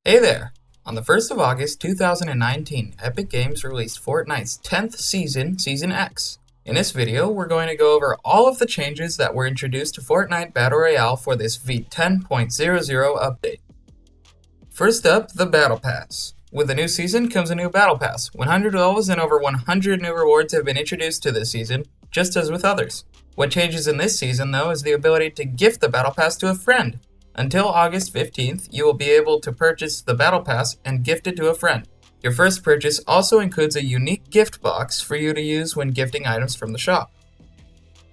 Hey there! On the 1st of August 2019, Epic Games released Fortnite's 10th season, Season X. In this video, we're going to go over all of the changes that were introduced to Fortnite Battle Royale for this V10.00 update. First up, the Battle Pass. With the new season comes a new Battle Pass. 100 levels and over 100 new rewards have been introduced to this season, just as with others. What changes in this season, though, is the ability to gift the Battle Pass to a friend. Until August 15th, you will be able to purchase the Battle Pass and gift it to a friend. Your first purchase also includes a unique gift box for you to use when gifting items from the shop.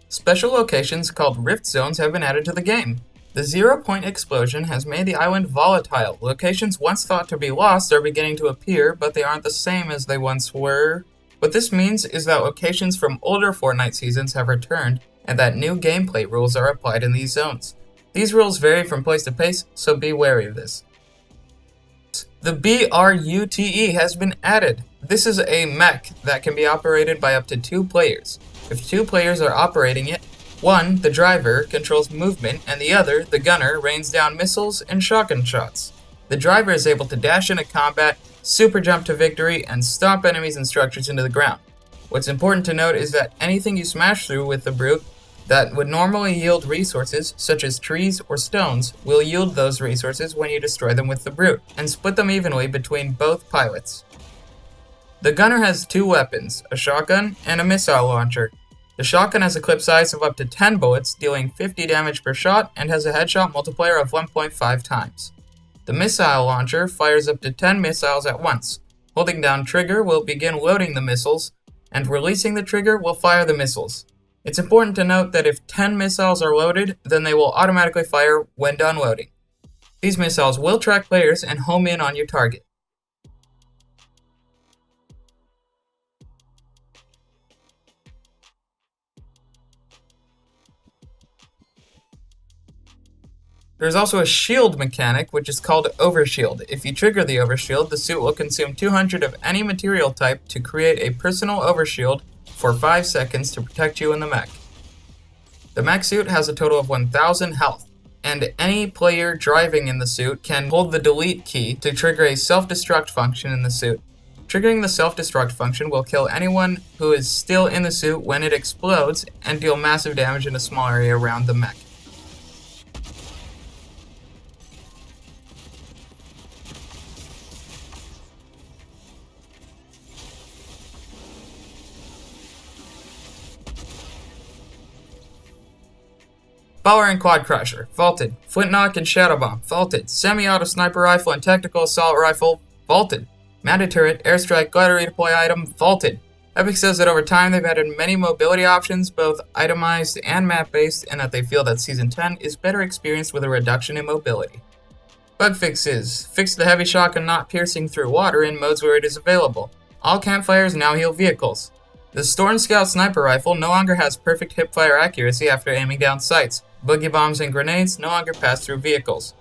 Special locations called Rift Zones have been added to the game. The 0-point explosion has made the island volatile. Locations once thought to be lost are beginning to appear, but they aren't the same as they once were. What this means is that locations from older Fortnite seasons have returned, and that new gameplay rules are applied in these zones. These rules vary from place to place, so be wary of this. The B.R.U.T.E has been added. This is a mech that can be operated by up to 2 players. If 2 players are operating it, one, the driver, controls movement, and the other, the gunner, rains down missiles and shotgun shots. The driver is able to dash into combat, super jump to victory, and stomp enemies and structures into the ground. What's important to note is that anything you smash through with the B.R.U.T.E that would normally yield resources, such as trees or stones, will yield those resources when you destroy them with the B.R.U.T.E, and split them evenly between both pilots. The gunner has 2 weapons, a shotgun and a missile launcher. The shotgun has a clip size of up to 10 bullets, dealing 50 damage per shot, and has a headshot multiplier of 1.5 times. The missile launcher fires up to 10 missiles at once. Holding down trigger will begin loading the missiles, and releasing the trigger will fire the missiles. It's important to note that if 10 missiles are loaded, then they will automatically fire when done loading. These missiles will track players and home in on your target. There's also a shield mechanic, which is called Overshield. If you trigger the Overshield, the suit will consume 200 of any material type to create a personal Overshield for 5 seconds to protect you in the mech. The mech suit has a total of 1000 health, and any player driving in the suit can hold the delete key to trigger a self-destruct function in the suit. Triggering the self-destruct function will kill anyone who is still in the suit when it explodes and deal massive damage in a small area around the mech. Power and Quadcrasher, vaulted. Flint Knock and Shadow Bomb, vaulted. Semi-auto sniper rifle and tactical assault rifle, vaulted. Mounted turret, airstrike, glider redeploy item, vaulted. Epic says that over time they've added many mobility options, both itemized and map-based, and that they feel that Season 10 is better experienced with a reduction in mobility. Bug fixes. Fix the heavy shotgun not piercing through water in modes where it is available. All campfires now heal vehicles. The Storm Scout sniper rifle no longer has perfect hipfire accuracy after aiming down sights. Boogie bombs and grenades no longer pass through vehicles.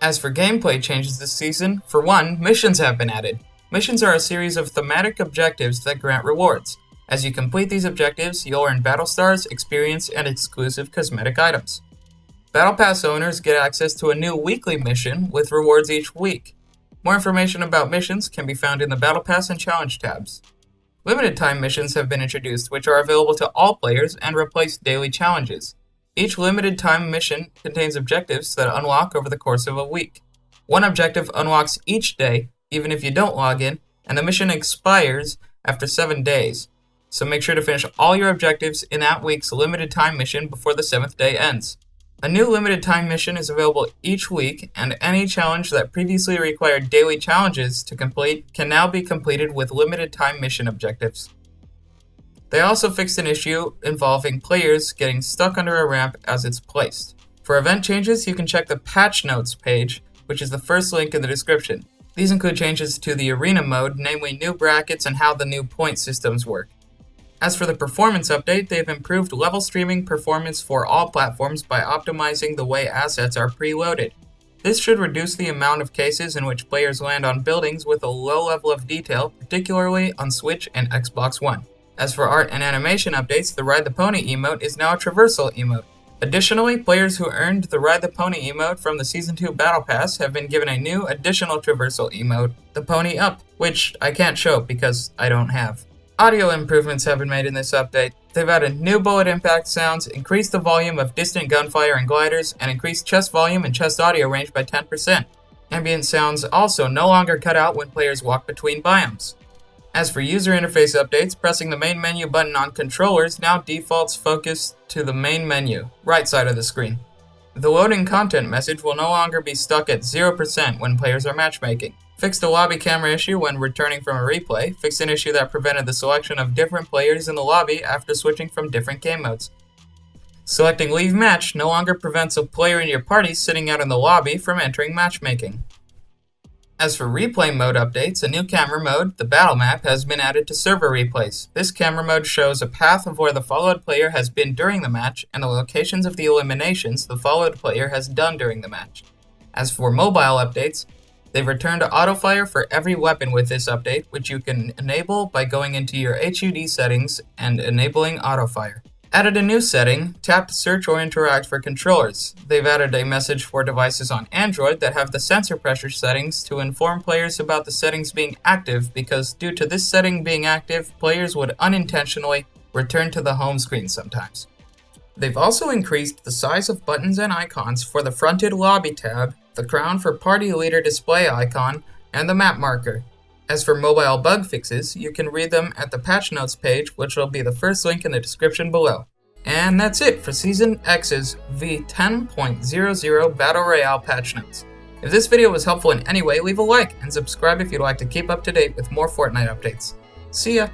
As for gameplay changes this season, for one, missions have been added. Missions are a series of thematic objectives that grant rewards. As you complete these objectives, you'll earn battle stars, experience, and exclusive cosmetic items. Battle Pass owners get access to a new weekly mission with rewards each week. More information about missions can be found in the Battle Pass and Challenge tabs. Limited time missions have been introduced, which are available to all players and replace daily challenges. Each limited time mission contains objectives that unlock over the course of a week. One objective unlocks each day, even if you don't log in, and the mission expires after 7 days. So make sure to finish all your objectives in that week's limited time mission before the 7th day ends. A new limited time mission is available each week, and any challenge that previously required daily challenges to complete can now be completed with limited time mission objectives. They also fixed an issue involving players getting stuck under a ramp as it's placed. For event changes, you can check the patch notes page, which is the first link in the description. These include changes to the arena mode, namely new brackets and how the new point systems work. As for the performance update, they've improved level streaming performance for all platforms by optimizing the way assets are preloaded. This should reduce the amount of cases in which players land on buildings with a low level of detail, particularly on Switch and Xbox One. As for art and animation updates, the Ride the Pony emote is now a traversal emote. Additionally, players who earned the Ride the Pony emote from the Season 2 Battle Pass have been given a new additional traversal emote, the Pony Up, which I can't show because I don't have. Audio improvements have been made in this update. They've added new bullet impact sounds, increased the volume of distant gunfire and gliders, and increased chest volume and chest audio range by 10%. Ambient sounds also no longer cut out when players walk between biomes. As for user interface updates, pressing the main menu button on controllers now defaults focus to the main menu, right side of the screen. The loading content message will no longer be stuck at 0% when players are matchmaking. Fixed a lobby camera issue when returning from a replay, fixed an issue that prevented the selection of different players in the lobby after switching from different game modes. Selecting Leave Match no longer prevents a player in your party sitting out in the lobby from entering matchmaking. As for replay mode updates, a new camera mode, the battle map, has been added to server replays. This camera mode shows a path of where the followed player has been during the match and the locations of the eliminations the followed player has done during the match. As for mobile updates, they've returned autofire for every weapon with this update, which you can enable by going into your HUD settings and enabling autofire. Added a new setting, tap to search or interact for controllers. They've added a message for devices on Android that have the sensor pressure settings to inform players about the settings being active because due to this setting being active, players would unintentionally return to the home screen sometimes. They've also increased the size of buttons and icons for the fronted lobby tab, the crown for party leader display icon, and the map marker. As for mobile bug fixes, you can read them at the patch notes page, which will be the first link in the description below. And that's it for Season X's V10.00 Battle Royale patch notes. If this video was helpful in any way, leave a like and subscribe if you'd like to keep up to date with more Fortnite updates. See ya!